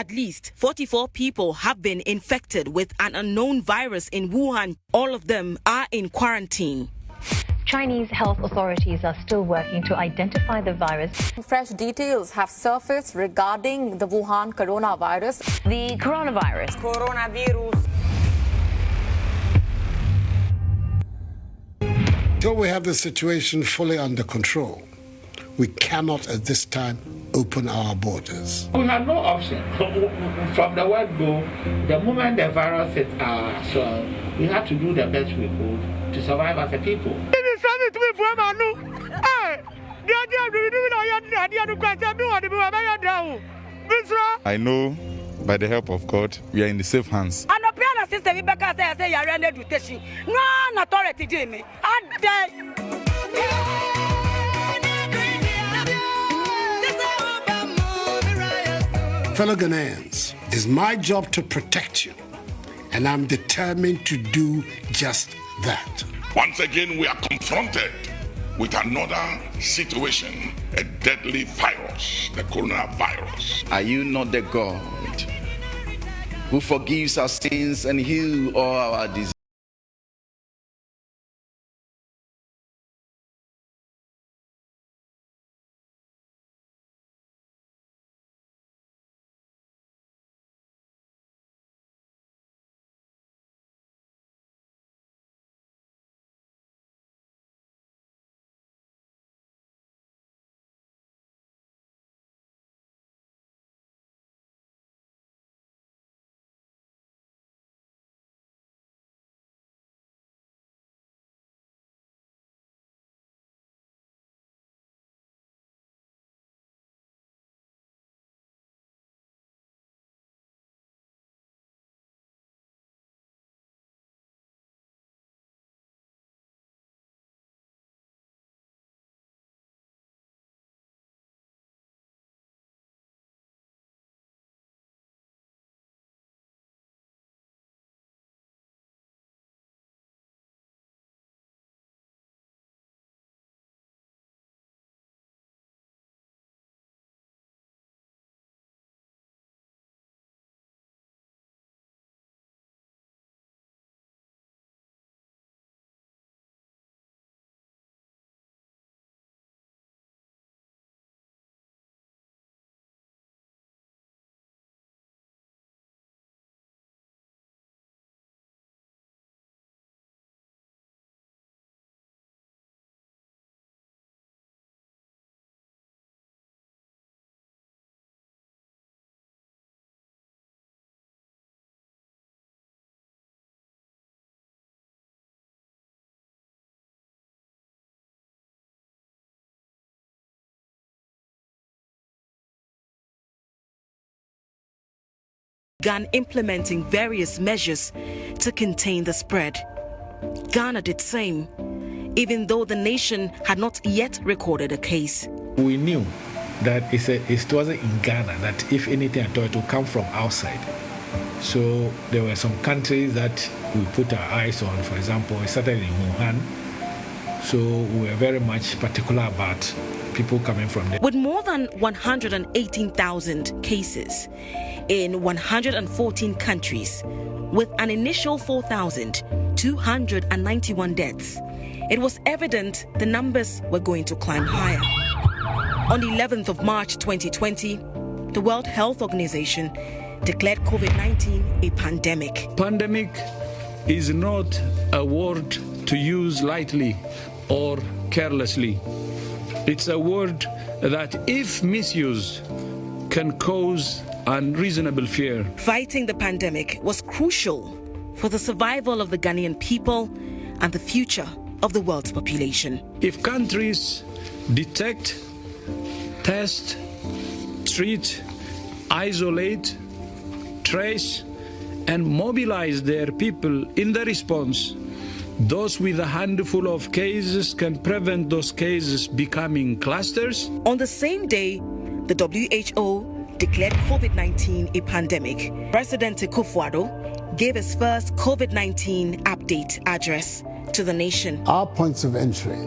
At least 44 people have been infected with an unknown virus in Wuhan. All of them are in quarantine. Chinese health authorities are still working to identify the virus. Fresh details have surfaced regarding the Wuhan coronavirus. The coronavirus. Until we have the situation fully under control, we cannot at this time open our borders. We have no option. From the word go, the moment the virus hit our soil, we have to do the best we could to survive as a people. I know, by the help of God, we are in the safe hands. Fellow Ghanaians, it is my job to protect you, and I'm determined to do just that. Once again, we are confronted with another situation, a deadly virus, the coronavirus. Are you not the God who forgives our sins and heals all our diseases? Began implementing various measures to contain the spread. Ghana did same, even though the nation had not yet recorded a case. We knew that it wasn't in Ghana, that if anything at all, it would come from outside. So there were some countries that we put our eyes on. For example, it started in Wuhan. So we were very much particular about people coming from there. With more than 118,000 cases in 114 countries, with an initial 4,291 deaths, it was evident the numbers were going to climb higher. On the 11th of March 2020, the World Health Organization declared COVID-19 a pandemic. Pandemic is not a word to use lightly or carelessly. It's a word that, if misused, can cause unreasonable fear. Fighting the pandemic was crucial for the survival of the Ghanaian people and the future of the world's population. If countries detect, test, treat, isolate, trace, and mobilize their people in the response, those with a handful of cases can prevent those cases becoming clusters. On the same day, the WHO declared COVID-19 a pandemic. President Akufo-Addo gave his first COVID-19 update address to the nation. Our points of entry,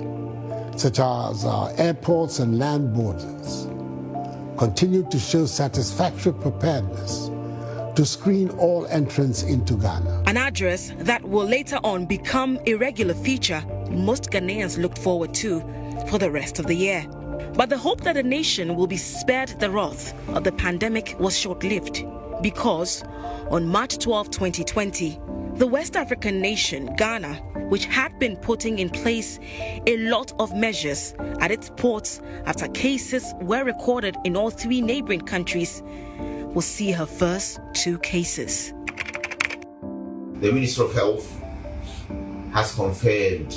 such as our airports and land borders, continued to show satisfactory preparedness to screen all entrants into Ghana. An address that will later on become a regular feature most Ghanaians looked forward to for the rest of the year. But the hope that the nation will be spared the wrath of the pandemic was short-lived, because on March 12, 2020, the West African nation, Ghana, which had been putting in place a lot of measures at its ports after cases were recorded in all three neighboring countries, will see her first 2 cases. The Minister of Health has confirmed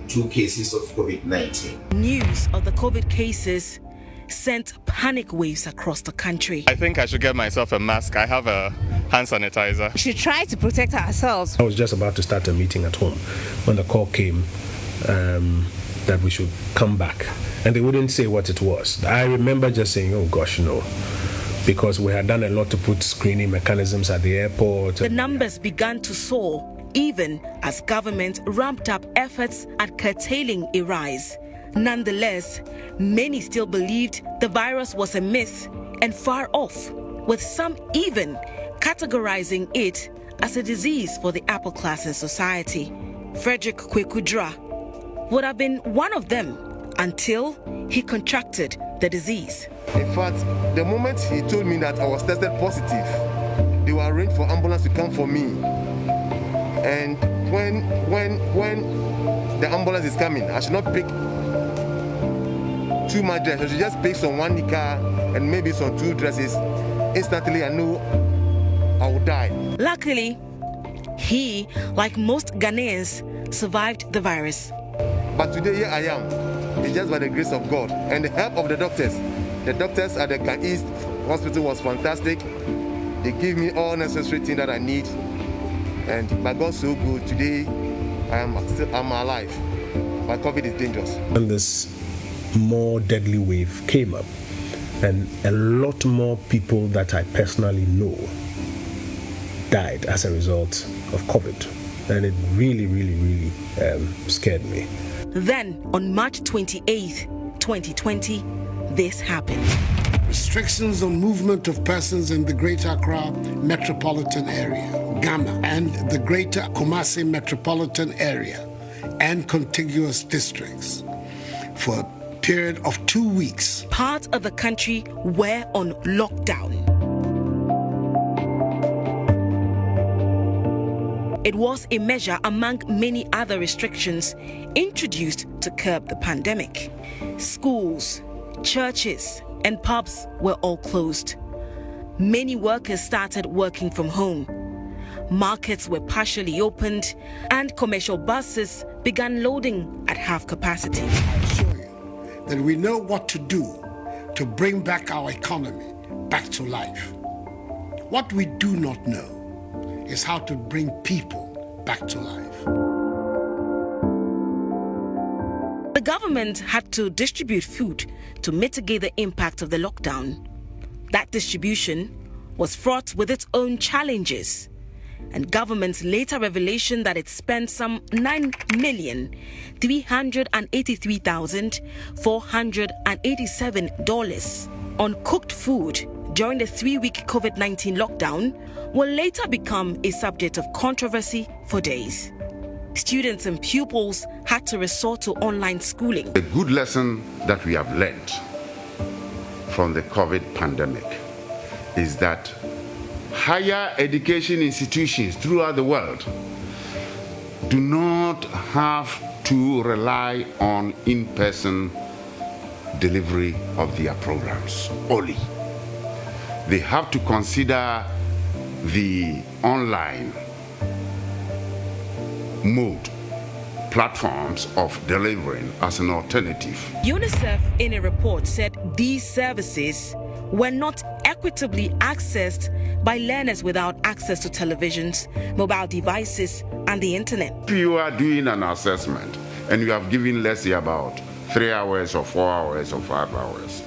2 cases of COVID-19. News of the COVID cases sent panic waves across the country. I think I should get myself a mask. I have a hand sanitizer. We should try to protect ourselves. I was just about to start a meeting at home when the call came that we should come back. And they wouldn't say what it was. I remember just saying, oh gosh, no. Because we had done a lot to put screening mechanisms at the airport. The numbers began to soar, even as government ramped up efforts at curtailing a rise. Nonetheless, many still believed the virus was a myth and far off, with some even categorizing it as a disease for the upper class in society. Frederick Kwekudra would have been one of them until he contracted the disease. In fact, the moment he told me that I was tested positive, they were arranged for ambulance to come for me. And when the ambulance is coming, I should not pick too much dress. I should just pick some 1 nika and maybe some 2 dresses. Instantly, I know I will die. Luckily, he, like most Ghanaians, survived the virus. But today, here I am. It's just by the grace of God and the help of the doctors. The doctors at the Can East Hospital was fantastic. They gave me all necessary things that I need. And by God's so good, today I'm alive. But COVID is dangerous. And this more deadly wave came up, and a lot more people that I personally know died as a result of COVID. And it really, really, really scared me. Then, on March 28, 2020, this happened. Restrictions on movement of persons in the Greater Accra metropolitan area, Ghana, and the Greater Kumasi metropolitan area and contiguous districts for a period of 2 weeks. Parts of the country were on lockdown. It was a measure among many other restrictions introduced to curb the pandemic. Schools, churches, and pubs were all closed. Many workers started working from home. Markets were partially opened, and commercial buses began loading at half capacity. I assure you that we know what to do to bring back our economy back to life. What we do not know is how to bring people back to life. The government had to distribute food to mitigate the impact of the lockdown. That distribution was fraught with its own challenges, and government's later revelation that it spent some $9,383,487 on cooked food during the 3-week COVID-19 lockdown will later become a subject of controversy for days. Students and pupils had to resort to online schooling. The good lesson that we have learned from the COVID pandemic is that higher education institutions throughout the world do not have to rely on in-person delivery of their programs only. They have to consider the online mode, platforms of delivering as an alternative. UNICEF in a report said these services were not equitably accessed by learners without access to televisions, mobile devices, and the internet. If you are doing an assessment and you have given, let's say, about 3 hours or 4 hours or 5 hours,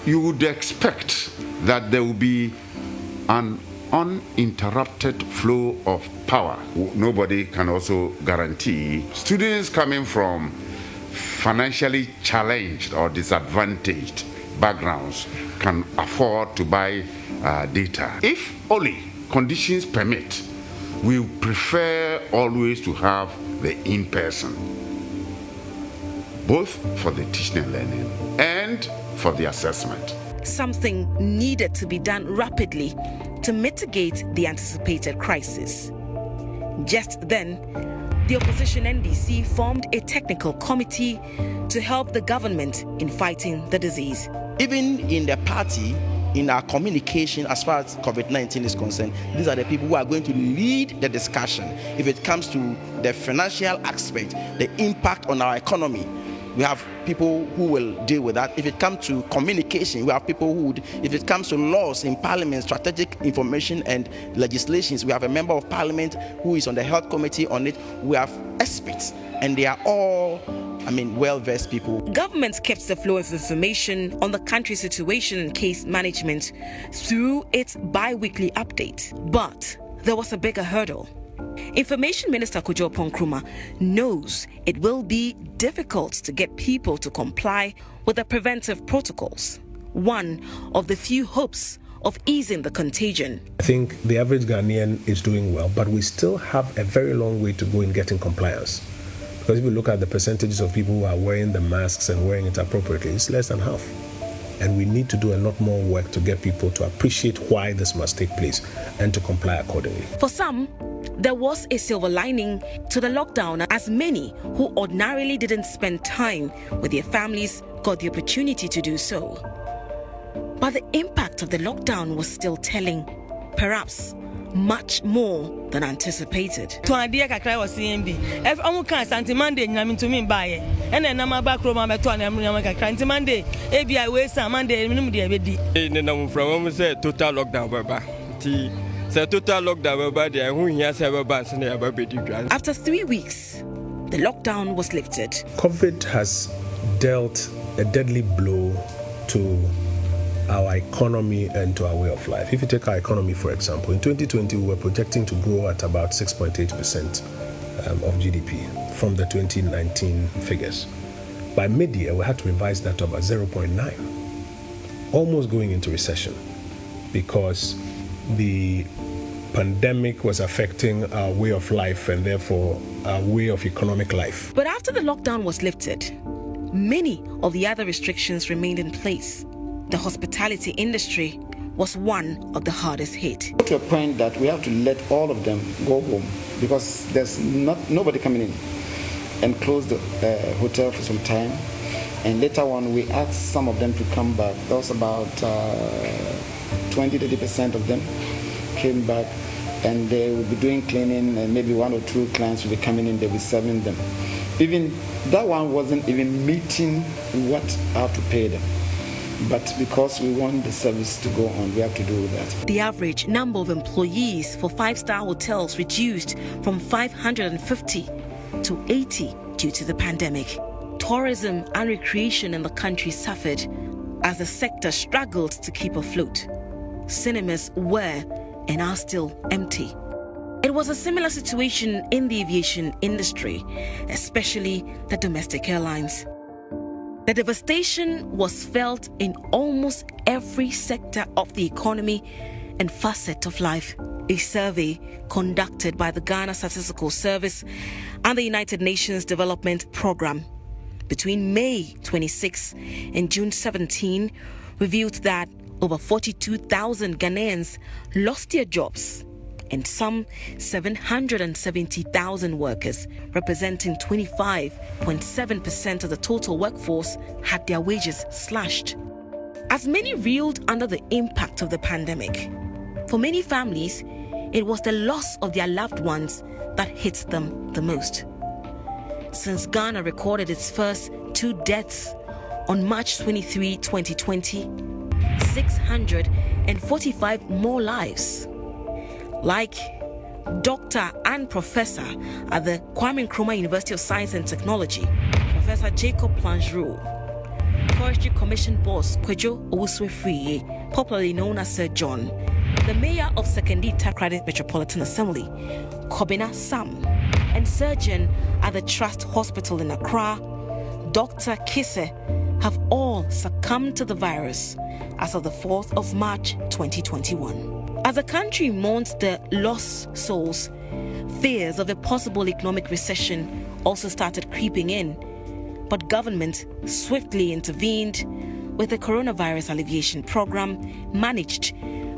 you would expect that there will be an uninterrupted flow of power. Nobody can also guarantee students coming from financially challenged or disadvantaged backgrounds can afford to buy data. If only conditions permit, we prefer always to have the in-person, both for the teaching and learning and for the assessment. Something needed to be done rapidly to mitigate the anticipated crisis. Just then, the opposition NDC formed a technical committee to help the government in fighting the disease. Even in the party, in our communication as far as COVID-19 is concerned, these are the people who are going to lead the discussion. If it comes to the financial aspect, the impact on our economy, we have people who will deal with that. If it comes to communication, we have people who would. If it comes to laws in Parliament, strategic information and legislations, we have a member of Parliament who is on the health committee on it. We have experts, and they are all, well-versed people. Government kept the flow of information on the country's situation and case management through its bi-weekly update. But there was a bigger hurdle. Information Minister Kojo Nkrumah knows it will be difficult to get people to comply with the preventive protocols, one of the few hopes of easing the contagion. I think the average Ghanaian is doing well, but we still have a very long way to go in getting compliance. Because if you look at the percentages of people who are wearing the masks and wearing it appropriately, it's less than half. And we need to do a lot more work to get people to appreciate why this must take place and to comply accordingly. For some, there was a silver lining to the lockdown, as many who ordinarily didn't spend time with their families got the opportunity to do so. But the impact of the lockdown was still telling, perhaps much more than anticipated. To idea kakra was CMB. If amu kan santi Monday nyami to me buy. And then na back room am to na nyama kakra. Santi Monday, ABI we sa Monday minimum dey bedi. Ne na from we say total lockdown baba. Ti say total lockdown baba dey hu hia say baba se na baba bedi dwan. After 3 weeks, the lockdown was lifted. COVID has dealt a deadly blow to our economy and to our way of life. If you take our economy, for example, in 2020, we were projecting to grow at about 6.8% of GDP from the 2019 figures. By mid-year, we had to revise that to about 0.9, almost going into recession, because the pandemic was affecting our way of life and therefore our way of economic life. But after the lockdown was lifted, many of the other restrictions remained in place. The hospitality industry was one of the hardest hit. To a point that we have to let all of them go home because there's nobody coming in, and close the hotel for some time. And later on, we asked some of them to come back. That was about 20-30% of them came back, and they will be doing cleaning, and maybe 1 or 2 clients will be coming in, they'll be serving them. Even that one wasn't even meeting what I have to pay them. But because we want the service to go on, we have to do that. The average number of employees for 5-star hotels reduced from 550 to 80 due to the pandemic. Tourism and recreation in the country suffered as the sector struggled to keep afloat. Cinemas were and are still empty. It was a similar situation in the aviation industry, especially the domestic airlines. The devastation was felt in almost every sector of the economy and facet of life. A survey conducted by the Ghana Statistical Service and the United Nations Development Programme between May 26 and June 17 revealed that over 42,000 Ghanaians lost their jobs, and some 770,000 workers, representing 25.7% of the total workforce, had their wages slashed. As many reeled under the impact of the pandemic, for many families, it was the loss of their loved ones that hit them the most. Since Ghana recorded its first 2 deaths on March 23, 2020, 645 more lives. Like Doctor and Professor at the Kwame Nkrumah University of Science and Technology, Professor Jacob Plangerot, Forestry Commission boss Kwejo Owusu-Afriyie, popularly known as Sir John, the Mayor of Sekondi Takoradi Metropolitan Assembly, Kobina Sam, and surgeon at the Trust Hospital in Accra, Dr. Kisse have all succumbed to the virus as of the 4th of March 2021. As the country mourns the lost souls, fears of a possible economic recession also started creeping in, but government swiftly intervened with the coronavirus alleviation program managed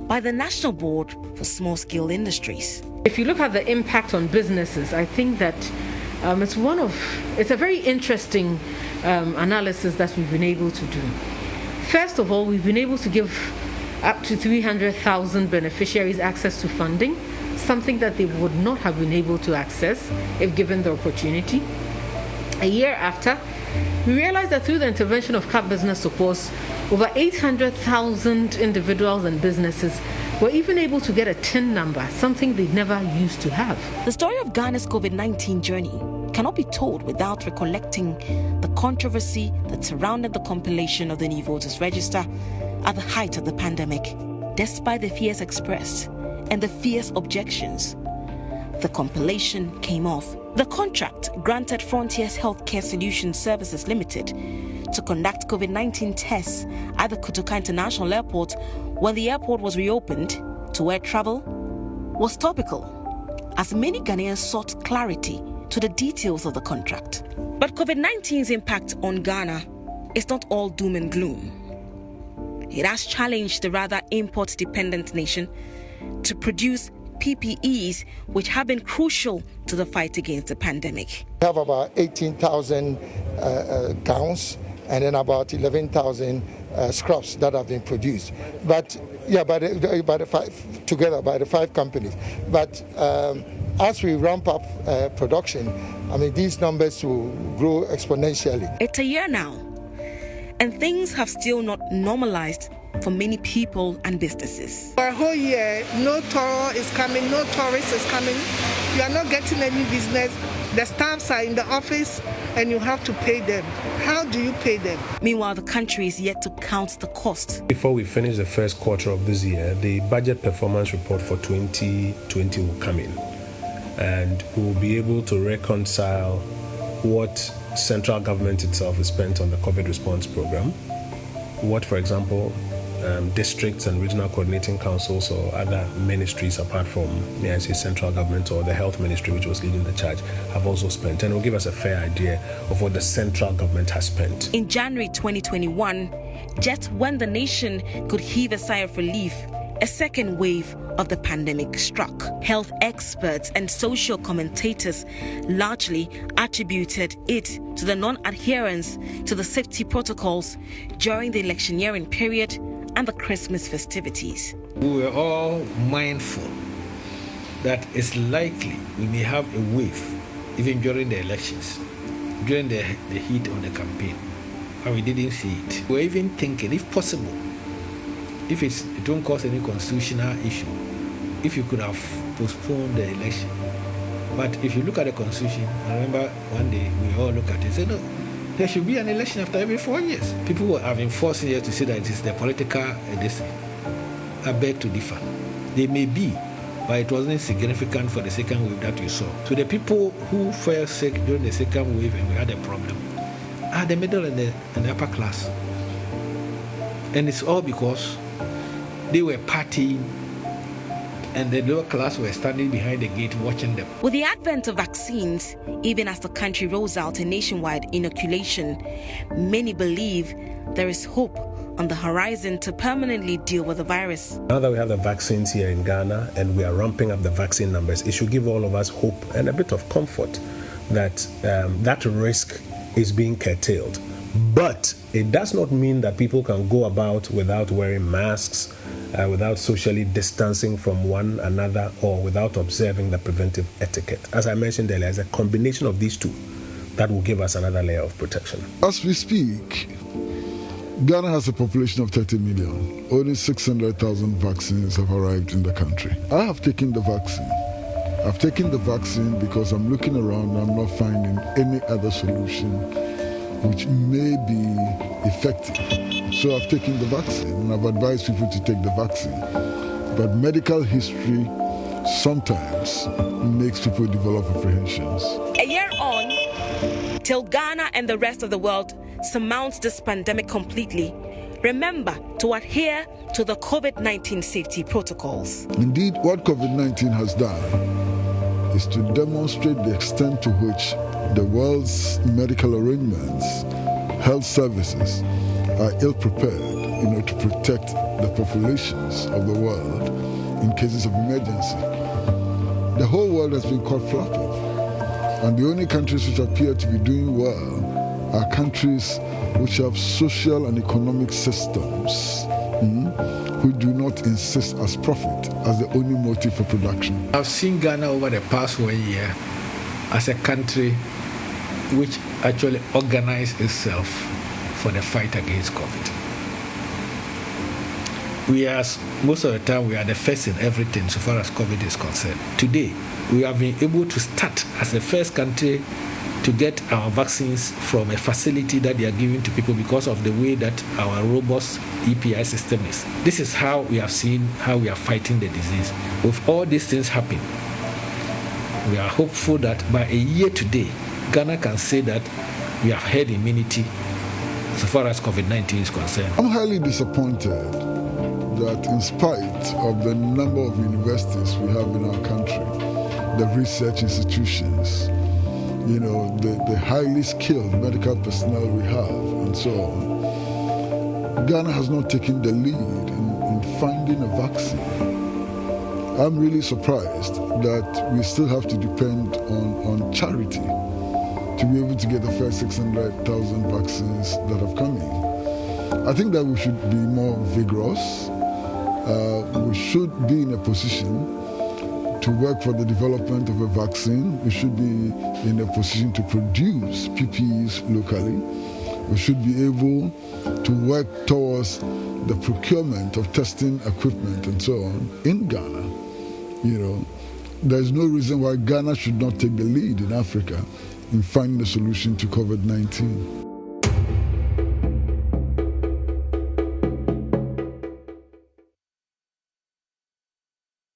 by the National Board for Small-Scale Industries. If you look at the impact on businesses, I think that it's a very interesting analysis that we've been able to do. First of all, we've been able to give up to 300,000 beneficiaries access to funding, something that they would not have been able to access if given the opportunity. A year after, we realized that through the intervention of CAP Business Supports, over 800,000 individuals and businesses were even able to get a TIN number, something they never used to have. The story of Ghana's COVID-19 journey cannot be told without recollecting the controversy that surrounded the compilation of the new voters register at the height of the pandemic. Despite the fears expressed and the fierce objections, the compilation came off. The contract granted Frontiers Healthcare Solutions Services Limited to conduct COVID-19 tests at the Kotoka International Airport when the airport was reopened to air travel was topical, as many Ghanaians sought clarity to the details of the contract. But COVID-19's impact on Ghana is not all doom and gloom. It has challenged the rather import-dependent nation to produce PPEs, which have been crucial to the fight against the pandemic. We have about 18,000 gowns and then about 11,000 scrubs that have been produced. But yeah, by the five companies. But as we ramp up production, I mean, these numbers will grow exponentially. It's a year now, and things have still not normalized for many people and businesses. For a whole year, no tour is coming, no tourist is coming. You are not getting any business. The staffs are in the office and you have to pay them. How do you pay them? Meanwhile, the country is yet to count the cost. Before we finish the first quarter of this year, the budget performance report for 2020 will come in. And we will be able to reconcile what central government itself has spent on the COVID response program, what, for example, districts and regional coordinating councils or other ministries apart from, may I say, central government or the health ministry, which was leading the charge, have also spent. And it will give us a fair idea of what the central government has spent. In January 2021, just when the nation could heave a sigh of relief, a second wave of the pandemic struck. Health experts and social commentators largely attributed it to the non-adherence to the safety protocols during the electioneering period and the Christmas festivities. We were all mindful that it's likely we may have a wave even during the elections, during the heat of the campaign, and we didn't see it. We were even thinking, if possible, if it won't cause any constitutional issue, if you could have postponed the election. But if you look at the constitution, I remember one day we all looked at it and said, no, there should be an election after every 4 years. People have been forcing here to say that it is the political destiny. I beg to differ. They may be, but it wasn't significant for the second wave that you saw. So the people who fell sick during the second wave and we had a problem are the middle and the upper class. And it's all because they were partying and the lower class were standing behind the gate watching them. With the advent of vaccines, even as the country rolls out a nationwide inoculation, many believe there is hope on the horizon to permanently deal with the virus. Now that we have the vaccines here in Ghana and we are ramping up the vaccine numbers, it should give all of us hope and a bit of comfort that that risk is being curtailed. But it does not mean that people can go about without wearing masks, without socially distancing from one another, or without observing the preventive etiquette. As I mentioned earlier, it's a combination of these two that will give us another layer of protection. As we speak, Ghana has a population of 30 million. Only 600,000 vaccines have arrived in the country. I have taken the vaccine. I've taken the vaccine because I'm looking around and I'm not finding any other solution which may be effective. So I've taken the vaccine and I've advised people to take the vaccine. But medical history sometimes makes people develop apprehensions. A year on, till Ghana and the rest of the world surmount this pandemic completely, remember to adhere to the COVID-19 safety protocols. Indeed, what COVID-19 has done is to demonstrate the extent to which the world's medical arrangements, health services are ill-prepared, to protect the populations of the world in cases of emergency. The whole world has been caught flat-footed, and the only countries which appear to be doing well are countries which have social and economic systems who do not insist as profit as the only motive for production. I've seen Ghana over the past 1 year as a country which actually organized itself for the fight against COVID. Most of the time, we are the first in everything so far as COVID is concerned. Today, we have been able to start as the first country to get our vaccines from a facility that they are giving to people because of the way that our robust EPI system is. This is how we have seen how we are fighting the disease. With all these things happening, we are hopeful that by a year today, Ghana can say that we have herd immunity so far as COVID-19 is concerned. I'm highly disappointed that in spite of the number of universities we have in our country, the research institutions, the highly skilled medical personnel we have, and so on, Ghana has not taken the lead in finding a vaccine. I'm really surprised that we still have to depend on charity to be able to get the first 600,000 vaccines that have come in. I think that we should be more vigorous. We should be in a position to work for the development of a vaccine. We should be in a position to produce PPEs locally. We should be able to work towards the procurement of testing equipment and so on in Ghana. There's no reason why Ghana should not take the lead in Africa in finding a solution to COVID-19.